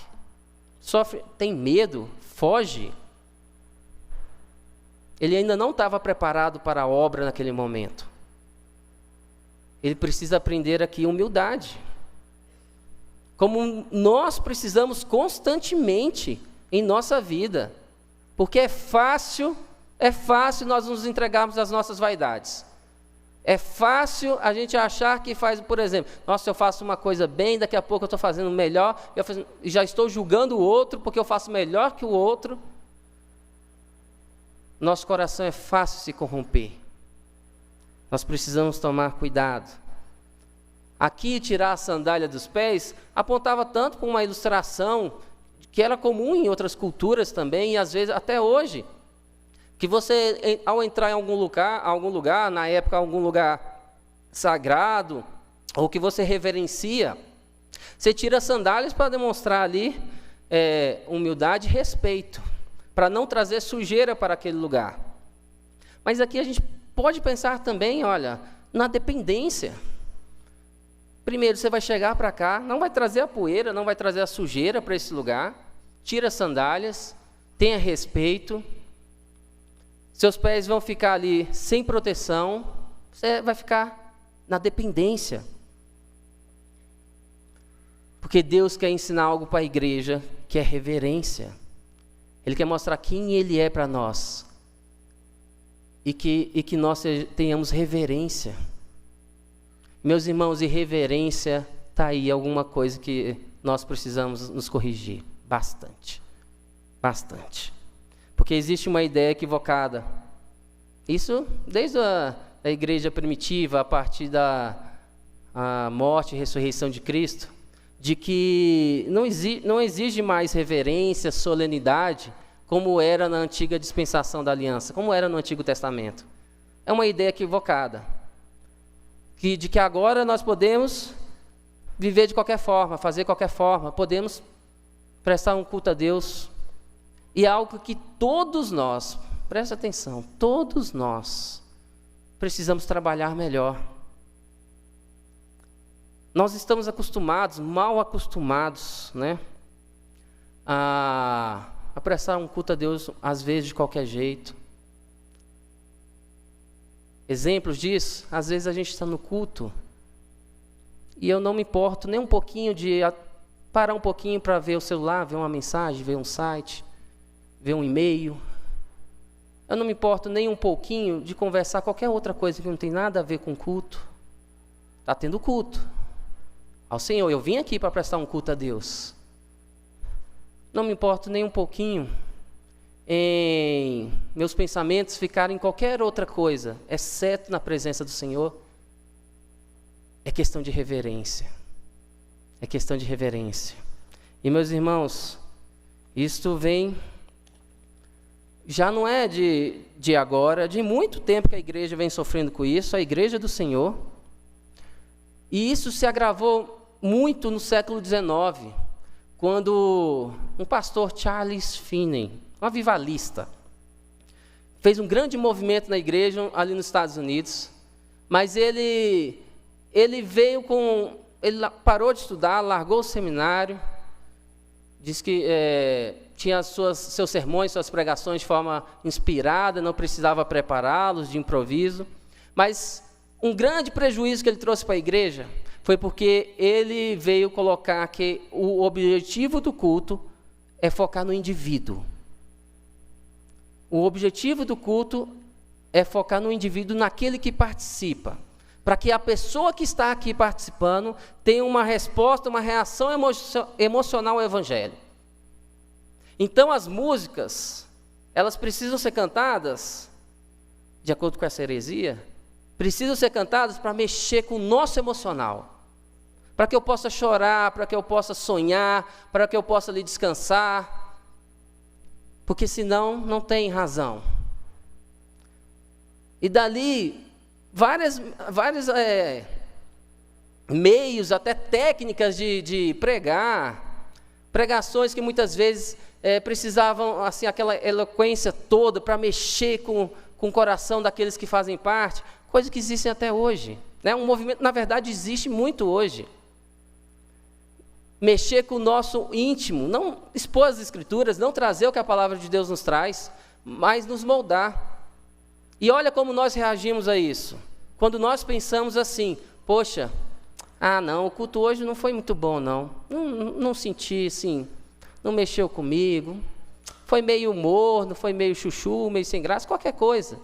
S1: tem medo, foge. Ele ainda não estava preparado para a obra naquele momento. Ele precisa aprender aqui humildade. Como nós precisamos constantemente em nossa vida, porque é fácil nós nos entregarmos às nossas vaidades. É fácil a gente achar que faz, por exemplo, nossa, eu faço uma coisa bem, daqui a pouco eu estou fazendo melhor, e já estou julgando o outro porque eu faço melhor que o outro. Nosso coração é fácil se corromper. Nós precisamos tomar cuidado. Aqui, tirar a sandália dos pés apontava tanto para uma ilustração que era comum em outras culturas também, e às vezes até hoje, que você, ao entrar em algum lugar, na época, algum lugar sagrado, ou que você reverencia, você tira as sandálias para demonstrar ali humildade e respeito, para não trazer sujeira para aquele lugar. Mas aqui a gente pode pensar também, olha, na dependência. Primeiro, você vai chegar para cá, não vai trazer a poeira, não vai trazer a sujeira para esse lugar, tira as sandálias, tenha respeito. Seus pés vão ficar ali sem proteção, você vai ficar na dependência. Porque Deus quer ensinar algo para a igreja, que é reverência. Ele quer mostrar quem Ele é para nós. E que nós tenhamos reverência. Meus irmãos, e reverência está aí alguma coisa que nós precisamos nos corrigir. Bastante. Bastante. Porque existe uma ideia equivocada. Isso desde a igreja primitiva, a partir da morte e ressurreição de Cristo, de que não exige mais reverência, solenidade, como era na antiga dispensação da aliança, como era no Antigo Testamento. É uma ideia equivocada. De que agora nós podemos viver de qualquer forma, fazer de qualquer forma, podemos prestar um culto a Deus. E é algo que todos nós, presta atenção, todos nós precisamos trabalhar melhor. Nós estamos acostumados, mal acostumados, né, a prestar um culto a Deus, às vezes de qualquer jeito. Exemplos disso, às vezes a gente está no culto e eu não me importo nem um pouquinho de parar um pouquinho para ver o celular, ver uma mensagem, ver um site, ver um e-mail. Eu não me importo nem um pouquinho de conversar qualquer outra coisa que não tem nada a ver com culto. Está tendo culto ao Senhor. Eu vim aqui para prestar um culto a Deus. Não me importo nem um pouquinho em meus pensamentos ficarem em qualquer outra coisa, exceto na presença do Senhor. É questão de reverência. É questão de reverência. E, meus irmãos, isto vem, já não é de agora, de muito tempo que a igreja vem sofrendo com isso, a igreja do Senhor. E isso se agravou muito no século XIX, quando um pastor, Charles Finney, um avivalista, fez um grande movimento na igreja ali nos Estados Unidos, mas ele parou de estudar, largou o seminário, disse que tinha seus sermões, suas pregações de forma inspirada, não precisava prepará-los de improviso, mas um grande prejuízo que ele trouxe para a igreja foi porque ele veio colocar que o objetivo do culto é focar no indivíduo. O objetivo do culto é focar no indivíduo, naquele que participa, para que a pessoa que está aqui participando tenha uma resposta, uma reação emocional ao Evangelho. Então as músicas, elas precisam ser cantadas, de acordo com essa heresia, precisam ser cantadas para mexer com o nosso emocional, para que eu possa chorar, para que eu possa sonhar, para que eu possa ali descansar, porque senão não tem razão. E dali, vários meios, até técnicas de pregar, pregações que muitas vezes precisavam, assim, aquela eloquência toda para mexer com o coração daqueles que fazem parte, coisas que existem até hoje, né? Um movimento, na verdade, existe muito hoje. Mexer com o nosso íntimo, não expor as Escrituras, não trazer o que a palavra de Deus nos traz, mas nos moldar. E olha como nós reagimos a isso. Quando nós pensamos assim, poxa, não, o culto hoje não foi muito bom, não senti, assim, não mexeu comigo, foi meio morno, foi meio chuchu, meio sem graça, qualquer coisa.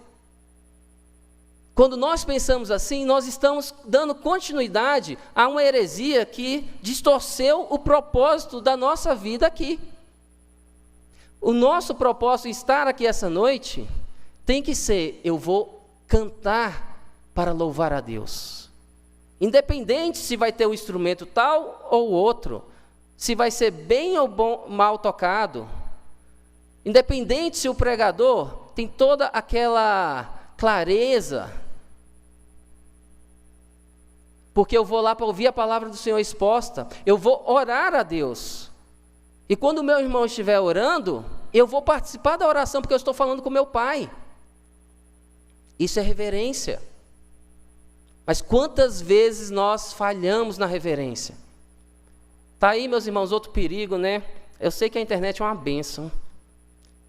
S1: Quando nós pensamos assim, nós estamos dando continuidade a uma heresia que distorceu o propósito da nossa vida aqui. O nosso propósito estar aqui essa noite tem que ser, eu vou cantar para louvar a Deus. Independente se vai ter um instrumento tal ou outro, se vai ser bem ou mal tocado, independente se o pregador tem toda aquela clareza, porque eu vou lá para ouvir a palavra do Senhor exposta, eu vou orar a Deus. E quando o meu irmão estiver orando, eu vou participar da oração, porque eu estou falando com meu Pai. Isso é reverência. Mas quantas vezes nós falhamos na reverência? Está aí, meus irmãos, outro perigo, né? Eu sei que a internet é uma bênção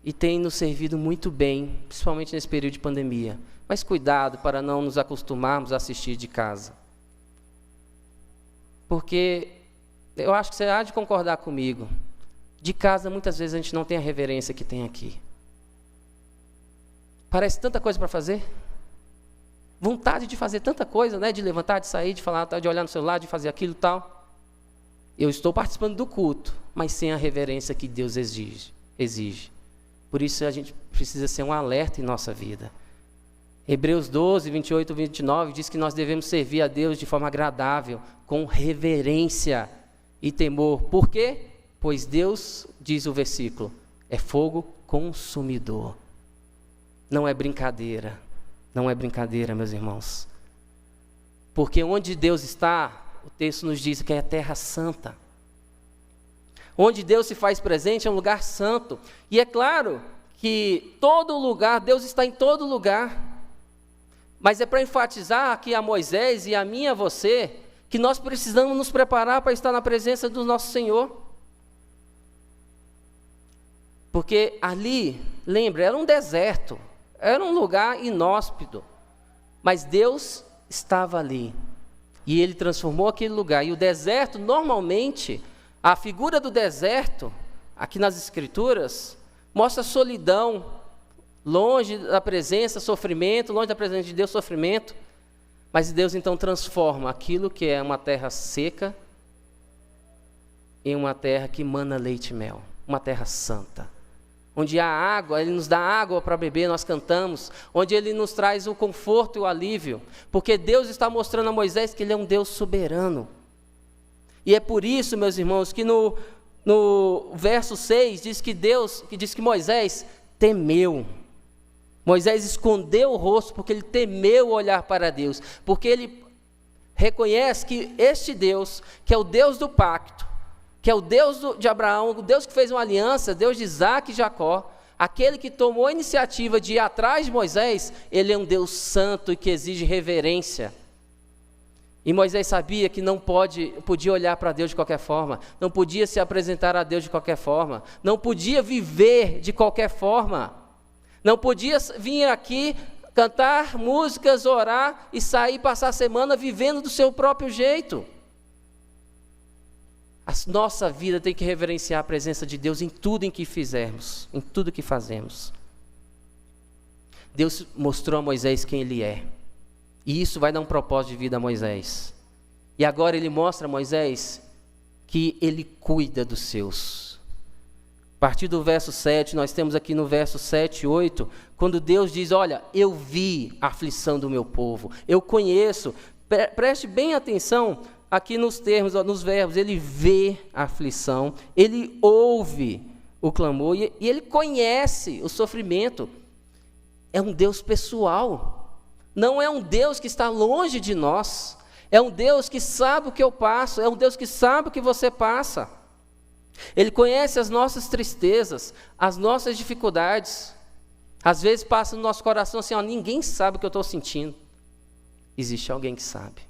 S1: e tem nos servido muito bem, principalmente nesse período de pandemia. Mas cuidado para não nos acostumarmos a assistir de casa. Porque eu acho que você há de concordar comigo. De casa, muitas vezes, a gente não tem a reverência que tem aqui. Parece tanta coisa para fazer. Vontade de fazer tanta coisa, né? De levantar, de sair, de falar, de olhar no celular, de fazer aquilo e tal. Eu estou participando do culto, mas sem a reverência que Deus exige. Por isso a gente precisa ser um alerta em nossa vida. Hebreus 12, 28 e 29 diz que nós devemos servir a Deus de forma agradável, com reverência e temor. Por quê? Pois Deus, diz o versículo, é fogo consumidor. Não é brincadeira, meus irmãos. Porque onde Deus está, o texto nos diz que é a terra santa. Onde Deus se faz presente é um lugar santo. E é claro que todo lugar, Deus está em todo lugar. Mas é para enfatizar aqui a Moisés e a mim e a você, que nós precisamos nos preparar para estar na presença do nosso Senhor. Porque ali, lembra, era um deserto, era um lugar inóspito, mas Deus estava ali, e Ele transformou aquele lugar. E o deserto, normalmente, a figura do deserto, aqui nas Escrituras, mostra solidão, longe da presença, sofrimento, longe da presença de Deus, sofrimento. Mas Deus então transforma aquilo que é uma terra seca em uma terra que mana leite e mel, uma terra santa. Onde há água, Ele nos dá água para beber, nós cantamos. Onde Ele nos traz o conforto e o alívio. Porque Deus está mostrando a Moisés que Ele é um Deus soberano. E é por isso, meus irmãos, que no verso 6 diz que Moisés temeu. Moisés escondeu o rosto porque ele temeu olhar para Deus. Porque ele reconhece que este Deus, que é o Deus do pacto, que é o Deus de Abraão, o Deus que fez uma aliança, Deus de Isaac e Jacó, aquele que tomou a iniciativa de ir atrás de Moisés, ele é um Deus santo e que exige reverência. E Moisés sabia que não podia olhar para Deus de qualquer forma, não podia se apresentar a Deus de qualquer forma, não podia viver de qualquer forma, não podia vir aqui cantar músicas, orar e sair, passar a semana vivendo do seu próprio jeito. A nossa vida tem que reverenciar a presença de Deus em tudo em que fizermos, em tudo que fazemos. Deus mostrou a Moisés quem Ele é. E isso vai dar um propósito de vida a Moisés. E agora Ele mostra a Moisés que Ele cuida dos seus. A partir do verso 7, nós temos aqui no verso 7 e 8, quando Deus diz, olha, eu vi a aflição do meu povo, eu conheço. Preste bem atenção aqui nos termos, nos verbos. Ele vê a aflição, Ele ouve o clamor e Ele conhece o sofrimento. É um Deus pessoal, não é um Deus que está longe de nós, é um Deus que sabe o que eu passo, é um Deus que sabe o que você passa. Ele conhece as nossas tristezas, as nossas dificuldades. Às vezes passa no nosso coração assim, ninguém sabe o que eu estou sentindo. Existe alguém que sabe.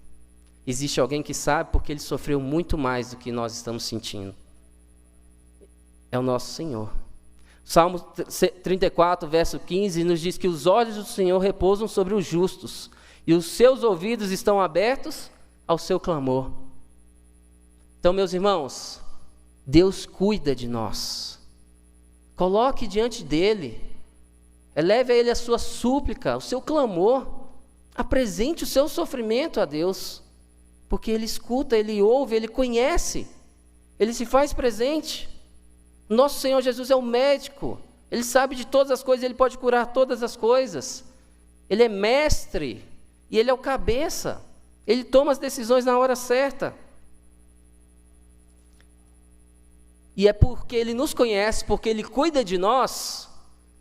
S1: Existe alguém que sabe porque Ele sofreu muito mais do que nós estamos sentindo. É o nosso Senhor. Salmo 34, verso 15, nos diz que os olhos do Senhor repousam sobre os justos, e os seus ouvidos estão abertos ao seu clamor. Então, meus irmãos, Deus cuida de nós. Coloque diante dEle, eleve a Ele a sua súplica, o seu clamor, apresente o seu sofrimento a Deus, porque Ele escuta, Ele ouve, Ele conhece, Ele se faz presente. Nosso Senhor Jesus é o médico, Ele sabe de todas as coisas, Ele pode curar todas as coisas. Ele é mestre e Ele é o cabeça, Ele toma as decisões na hora certa. E é porque Ele nos conhece, porque Ele cuida de nós,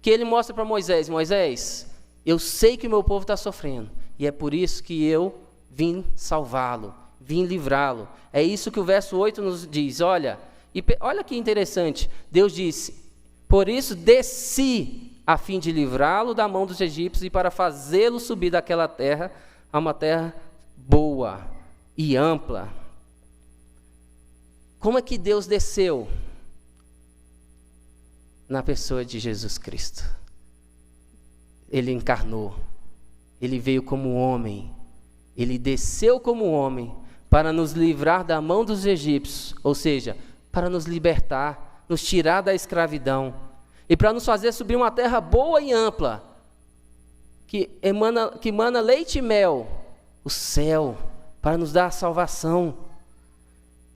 S1: que Ele mostra para Moisés, Moisés, eu sei que o meu povo está sofrendo, e é por isso que eu vim salvá-lo, vim livrá-lo. É isso que o verso 8 nos diz, olha que interessante, Deus disse, por isso desci a fim de livrá-lo da mão dos egípcios e para fazê-lo subir daquela terra a uma terra boa e ampla. Como é que Deus desceu? Na pessoa de Jesus Cristo. Ele encarnou, Ele veio como homem, Ele desceu como homem para nos livrar da mão dos egípcios, ou seja, para nos libertar, nos tirar da escravidão e para nos fazer subir uma terra boa e ampla, que emana leite e mel, o céu, para nos dar a salvação.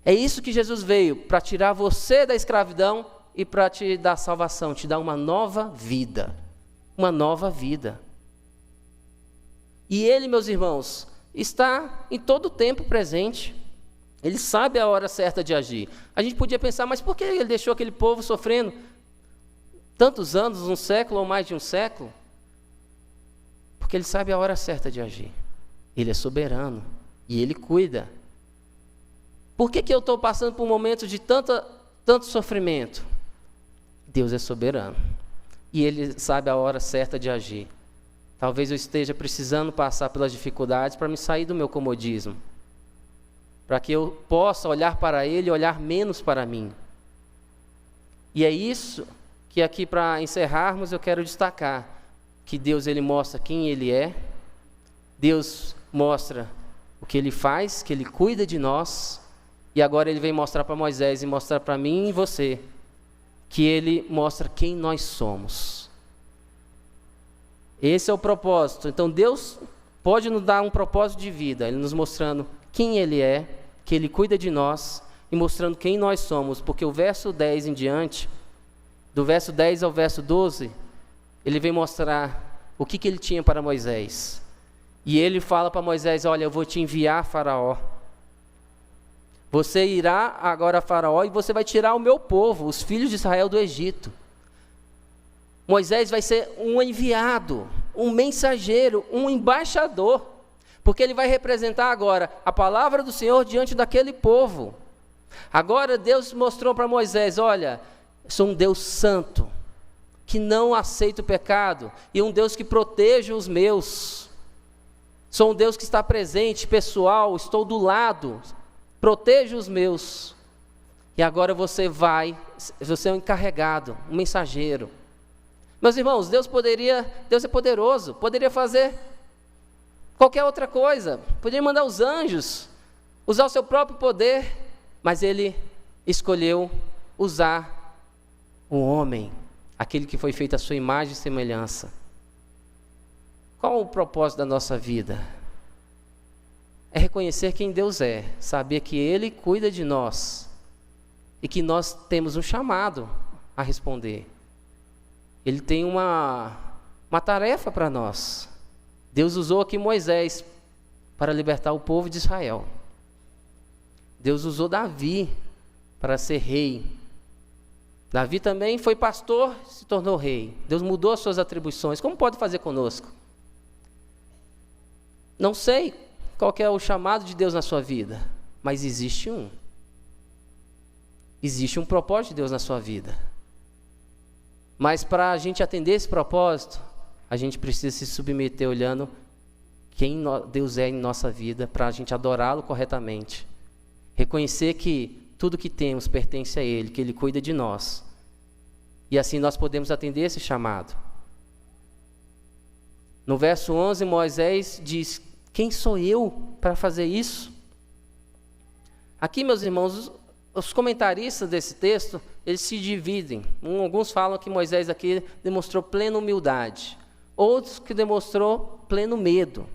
S1: É isso que Jesus veio, para tirar você da escravidão e para te dar salvação, te dar uma nova vida. Uma nova vida. E Ele, meus irmãos, está em todo o tempo presente. Ele sabe a hora certa de agir. A gente podia pensar, mas por que Ele deixou aquele povo sofrendo tantos anos, um século ou mais de um século? Porque Ele sabe a hora certa de agir. Ele é soberano e Ele cuida. Por que eu estou passando por um momento de tanto sofrimento? Deus é soberano e Ele sabe a hora certa de agir. Talvez eu esteja precisando passar pelas dificuldades para me sair do meu comodismo, para que eu possa olhar para Ele e olhar menos para mim. E é isso que aqui, para encerrarmos, eu quero destacar, que Deus, Ele mostra quem Ele é, Deus mostra o que Ele faz, que Ele cuida de nós, e agora Ele vem mostrar para Moisés e mostrar para mim e você, que Ele mostra quem nós somos. Esse é o propósito. Então Deus pode nos dar um propósito de vida, Ele nos mostrando quem Ele é, que Ele cuida de nós e mostrando quem nós somos, porque o verso 10 em diante, do verso 10 ao verso 12, Ele vem mostrar o que Ele tinha para Moisés. E Ele fala para Moisés, olha, eu vou te enviar a Faraó. Você irá agora a Faraó e você vai tirar o meu povo, os filhos de Israel, do Egito. Moisés vai ser um enviado, um mensageiro, um embaixador, porque ele vai representar agora a palavra do Senhor diante daquele povo. Agora Deus mostrou para Moisés, olha, sou um Deus santo, que não aceita o pecado, e um Deus que protege os meus. Sou um Deus que está presente, pessoal, estou do lado, proteja os meus. E agora você é um encarregado, um mensageiro. Meus irmãos, Deus é poderoso, poderia fazer qualquer outra coisa, poderia mandar os anjos, usar o seu próprio poder, mas Ele escolheu usar o homem, aquele que foi feito à sua imagem e semelhança. Qual o propósito da nossa vida? É reconhecer quem Deus é, saber que Ele cuida de nós e que nós temos um chamado a responder. Ele tem uma tarefa para nós. Deus usou aqui Moisés para libertar o povo de Israel. Deus usou Davi para ser rei. Davi também foi pastor, se tornou rei. Deus mudou as suas atribuições. Como pode fazer conosco? Não sei qual que é o chamado de Deus na sua vida, mas existe um. Existe um propósito de Deus na sua vida. Mas para a gente atender esse propósito, a gente precisa se submeter olhando quem Deus é em nossa vida, para a gente adorá-lo corretamente. Reconhecer que tudo que temos pertence a Ele, que Ele cuida de nós. E assim nós podemos atender esse chamado. No verso 11, Moisés diz: quem sou eu para fazer isso? Aqui, meus irmãos, os comentaristas desse texto, eles se dividem. Alguns falam que Moisés aqui demonstrou plena humildade. Outros que demonstrou pleno medo.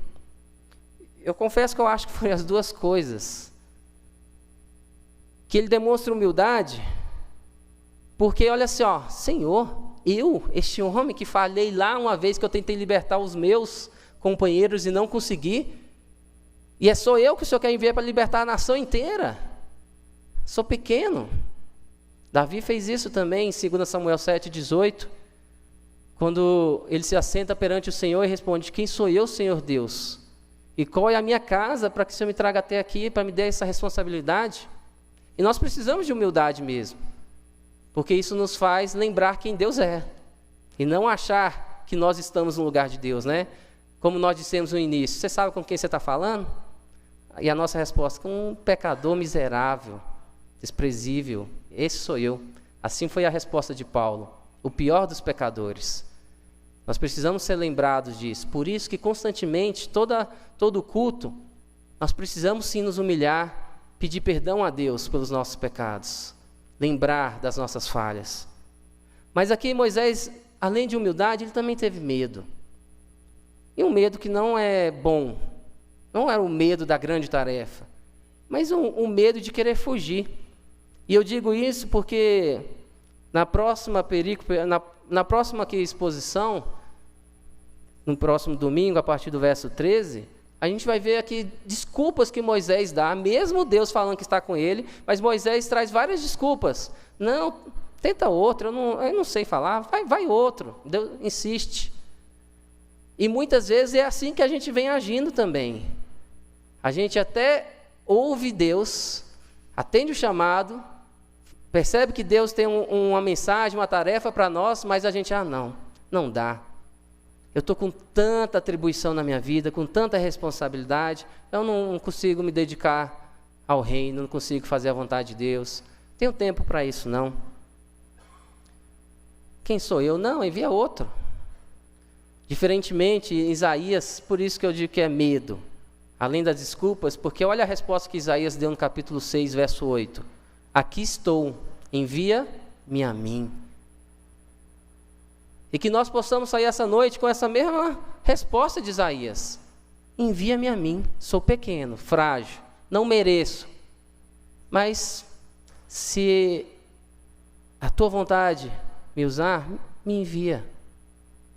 S1: Eu confesso que eu acho que foi as duas coisas. Que ele demonstra humildade, porque olha assim, Senhor, este homem que falhei lá uma vez que eu tentei libertar os meus companheiros e não consegui, e sou eu que o Senhor quer enviar para libertar a nação inteira. Sou pequeno. Davi fez isso também em 2 Samuel 7,18, quando ele se assenta perante o Senhor e responde: quem sou eu, Senhor Deus? E qual é a minha casa para que o Senhor me traga até aqui, para me dar essa responsabilidade? E nós precisamos de humildade mesmo, porque isso nos faz lembrar quem Deus é, e não achar que nós estamos no lugar de Deus, né? Como nós dissemos no início, você sabe com quem você está falando? E a nossa resposta: com um pecador miserável, desprezível, esse sou eu. Assim foi a resposta de Paulo, o pior dos pecadores. Nós precisamos ser lembrados disso, por isso que constantemente, todo culto, nós precisamos sim nos humilhar, pedir perdão a Deus pelos nossos pecados, lembrar das nossas falhas. Mas aqui Moisés, além de humildade, ele também teve medo. E um medo que não é bom. Não era o medo da grande tarefa, mas um medo de querer fugir. E eu digo isso porque na próxima perícope, na próxima aqui exposição, no próximo domingo, a partir do verso 13, a gente vai ver aqui desculpas que Moisés dá, mesmo Deus falando que está com ele, mas Moisés traz várias desculpas. Não, tenta outro, eu não sei falar, vai outro. Deus insiste. E muitas vezes é assim que a gente vem agindo também. A gente até ouve Deus, atende o chamado, percebe que Deus tem uma mensagem, uma tarefa para nós, mas a gente, não dá. Eu estou com tanta atribuição na minha vida, com tanta responsabilidade, eu não consigo me dedicar ao reino, não consigo fazer a vontade de Deus. Tenho tempo para isso, não. Quem sou eu? Não, envia outro. Diferentemente, Isaías, por isso que eu digo que é medo, além das desculpas, porque olha a resposta que Isaías deu no capítulo 6, verso 8. Aqui estou, envia-me a mim. E que nós possamos sair essa noite com essa mesma resposta de Isaías. Envia-me a mim, sou pequeno, frágil, não mereço. Mas se a tua vontade me usar, me envia.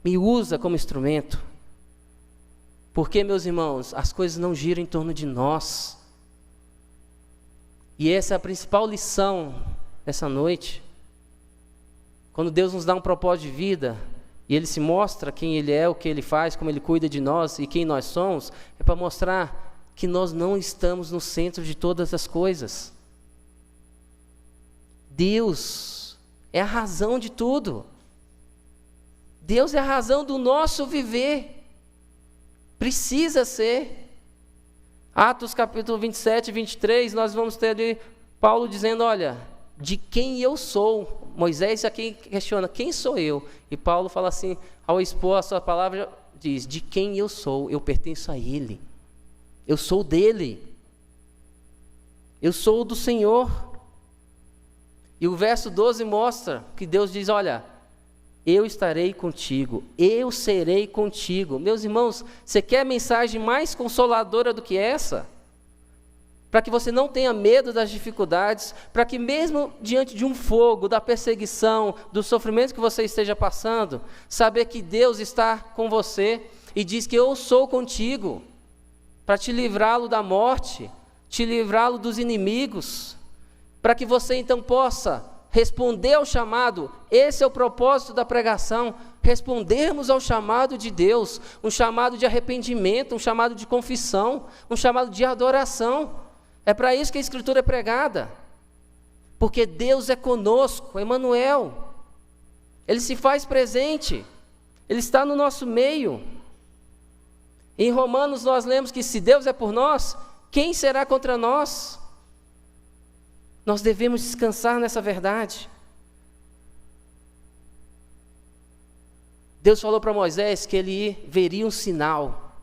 S1: Me usa como instrumento. Porque, meus irmãos, as coisas não giram em torno de nós. E essa é a principal lição dessa noite. Quando Deus nos dá um propósito de vida, e Ele se mostra quem Ele é, o que Ele faz, como Ele cuida de nós e quem nós somos, é para mostrar que nós não estamos no centro de todas as coisas. Deus é a razão de tudo. Deus é a razão do nosso viver. Precisa ser. Atos capítulo 27 e 23, nós vamos ter ali Paulo dizendo, olha, de quem eu sou. Moisés aqui questiona, quem sou eu? E Paulo fala assim, ao expor a sua palavra, diz, de quem eu sou? Eu pertenço a Ele. Eu sou dele. Eu sou do Senhor. E o verso 12 mostra que Deus diz, olha, eu estarei contigo, eu serei contigo. Meus irmãos, você quer mensagem mais consoladora do que essa? Para que você não tenha medo das dificuldades, para que mesmo diante de um fogo, da perseguição, do sofrimento que você esteja passando, saber que Deus está com você e diz que eu sou contigo, para te livrá-lo da morte, te livrá-lo dos inimigos, para que você então possa responder ao chamado. Esse é o propósito da pregação, respondermos ao chamado de Deus, um chamado de arrependimento, um chamado de confissão, um chamado de adoração. É para isso que a Escritura é pregada, porque Deus é conosco, Emanuel, Ele se faz presente, Ele está no nosso meio. Em Romanos nós lemos que se Deus é por nós, quem será contra nós? Nós devemos descansar nessa verdade. Deus falou para Moisés que ele veria um sinal,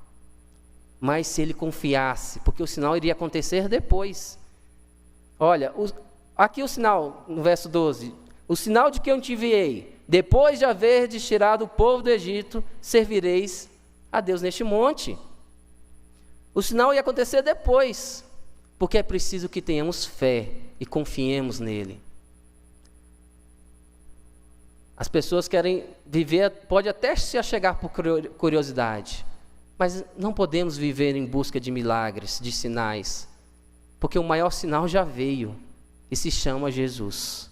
S1: mas se ele confiasse, porque o sinal iria acontecer depois. Olha, aqui o sinal, no verso 12, o sinal de que eu te enviei, depois de haverdes tirado o povo do Egito, servireis a Deus neste monte. O sinal ia acontecer depois, porque é preciso que tenhamos fé e confiemos nele. As pessoas querem viver, pode até se achegar por curiosidade, mas não podemos viver em busca de milagres, de sinais, porque o maior sinal já veio e se chama Jesus.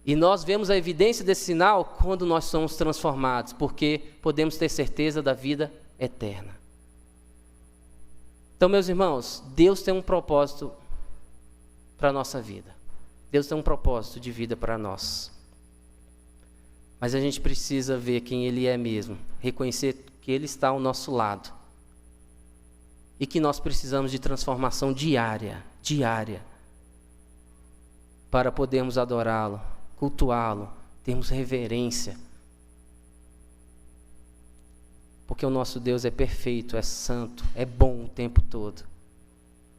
S1: E nós vemos a evidência desse sinal quando nós somos transformados, porque podemos ter certeza da vida eterna. Então, meus irmãos, Deus tem um propósito para a nossa vida. Deus tem um propósito de vida para nós. Mas a gente precisa ver quem Ele é mesmo, reconhecer que Ele está ao nosso lado e que nós precisamos de transformação diária, para podermos adorá-lo, cultuá-lo, termos reverência. Porque o nosso Deus é perfeito, é santo, é bom o tempo todo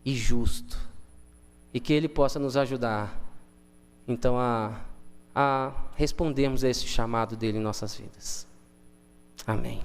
S1: e justo. E que Ele possa nos ajudar, então, a respondermos a esse chamado dEle em nossas vidas. Amém.